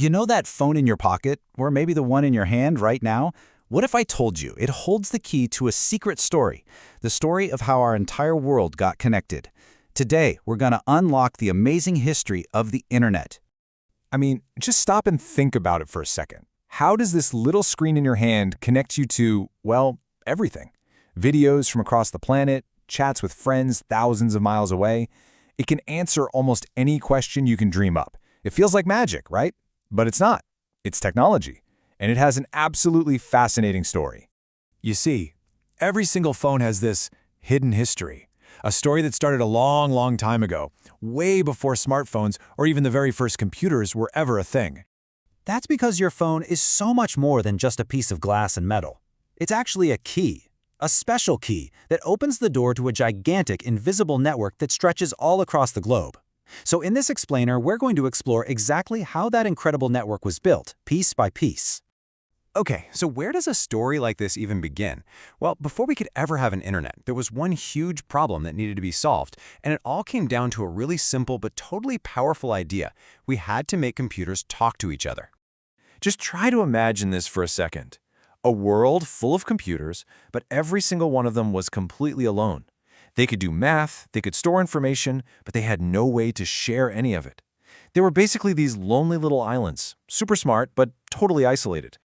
You know that phone in your pocket, or maybe the one in your hand right now? What if I told you it holds the key to a secret story, the story of how our entire world got connected? Today, we're going to unlock the amazing history of the internet. I mean, just stop and think about it for a second. How does this little screen in your hand connect you to, well, everything? Videos from across the planet, chats with friends thousands of miles away. It can answer almost any question you can dream up. It feels like magic, right? But it's not. It's technology. And it has an absolutely fascinating story. You see, every single phone has this hidden history. A story that started a long, long time ago, way before smartphones or even the very first computers were ever a thing. That's because your phone is so much more than just a piece of glass and metal. It's actually a key, a special key that opens the door to a gigantic invisible network that stretches all across the globe. So in this explainer, we're going to explore exactly how that incredible network was built, piece by piece. Okay, so where does a story like this even begin? Well, before we could ever have an internet, there was one huge problem that needed to be solved, and it all came down to a really simple but totally powerful idea. We had to make computers talk to each other. Just try to imagine this for a second. A world full of computers, but every single one of them was completely alone. They could do math, they could store information, but they had no way to share any of it. They were basically these lonely little islands, super smart, but totally isolated.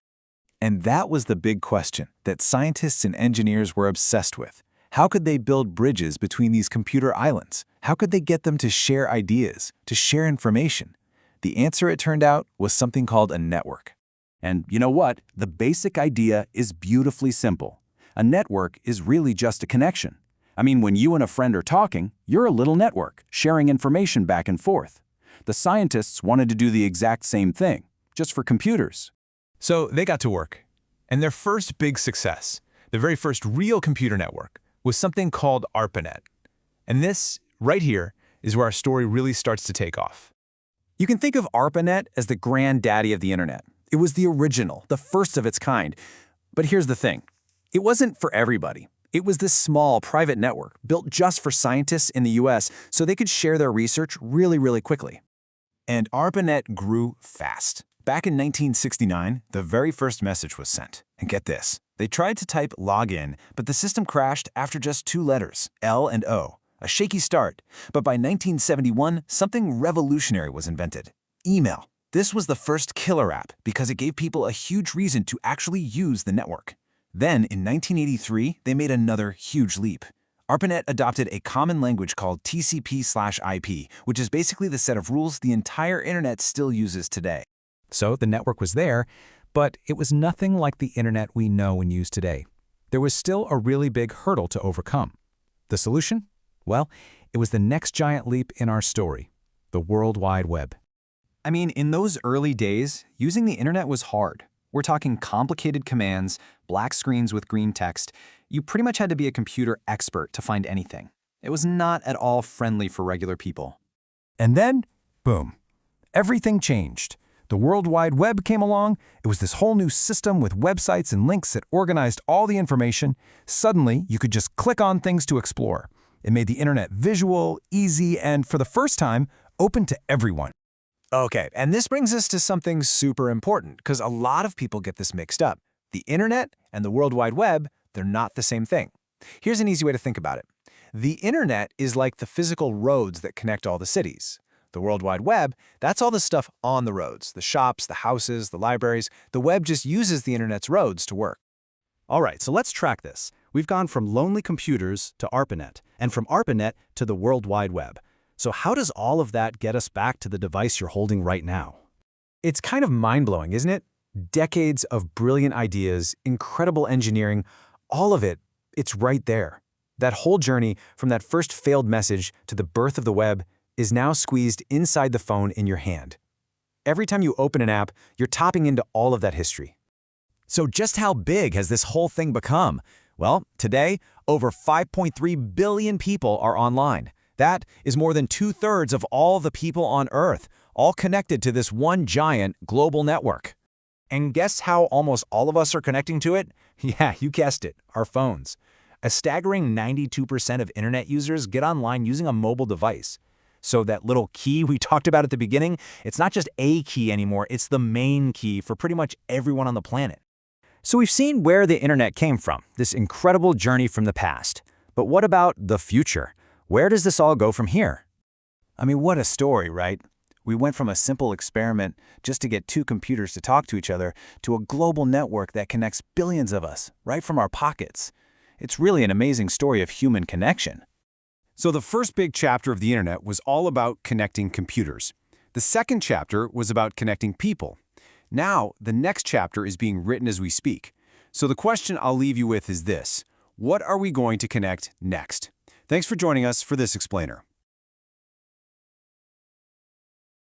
And that was the big question that scientists and engineers were obsessed with. How could they build bridges between these computer islands? How could they get them to share ideas, to share information? The answer, it turned out, was something called a network. And you know what? The basic idea is beautifully simple. A network is really just a connection. I mean, when you and a friend are talking, you're a little network, sharing information back and forth. The scientists wanted to do the exact same thing, just for computers. So they got to work. And their first big success, the very first real computer network, was something called ARPANET. And this, right here, is where our story really starts to take off. You can think of ARPANET as the granddaddy of the internet. It was the original, the first of its kind. But here's the thing. It wasn't for everybody. It was this small, private network built just for scientists in the US so they could share their research really, really quickly. And ARPANET grew fast. Back in 1969, the very first message was sent. And get this, they tried to type login, but the system crashed after just 2 letters, L and O. A shaky start. But by 1971, something revolutionary was invented. Email. This was the first killer app because it gave people a huge reason to actually use the network. Then, in 1983, they made another huge leap. ARPANET adopted a common language called TCP/IP, which is basically the set of rules the entire internet still uses today. So the network was there, but it was nothing like the internet we know and use today. There was still a really big hurdle to overcome. The solution? Well, it was the next giant leap in our story, the World Wide Web. I mean, in those early days, using the internet was hard. We're talking complicated commands, black screens with green text. You pretty much had to be a computer expert to find anything. It was not at all friendly for regular people. And then, boom, everything changed. The World Wide Web came along. It was this whole new system with websites and links that organized all the information. Suddenly, you could just click on things to explore. It made the internet visual, easy, and for the first time, open to everyone. Okay, and this brings us to something super important, because a lot of people get this mixed up. The internet and the World Wide Web, they're not the same thing. Here's an easy way to think about it. The internet is like the physical roads that connect all the cities. The World Wide Web, that's all the stuff on the roads, the shops, the houses, the libraries. The web just uses the internet's roads to work. All right, so let's track this. We've gone from lonely computers to ARPANET, and from ARPANET to the World Wide Web. So how does all of that get us back to the device you're holding right now? It's kind of mind-blowing, isn't it? Decades of brilliant ideas, incredible engineering, all of it, it's right there. That whole journey from that first failed message to the birth of the web is now squeezed inside the phone in your hand. Every time you open an app, you're tapping into all of that history. So just how big has this whole thing become? Well, today, over 5.3 billion people are online. That is more than 2/3 of all the people on Earth, all connected to this one giant global network. And guess how almost all of us are connecting to it? Yeah, you guessed it, our phones. A staggering 92% of internet users get online using a mobile device. So that little key we talked about at the beginning, it's not just a key anymore, it's the main key for pretty much everyone on the planet. So we've seen where the internet came from, this incredible journey from the past. But what about the future? Where does this all go from here? I mean, what a story, right? We went from a simple experiment just to get two computers to talk to each other to a global network that connects billions of us right from our pockets. It's really an amazing story of human connection. So the first big chapter of the internet was all about connecting computers. The second chapter was about connecting people. Now, the next chapter is being written as we speak. So the question I'll leave you with is this: what are we going to connect next? Thanks for joining us for this explainer.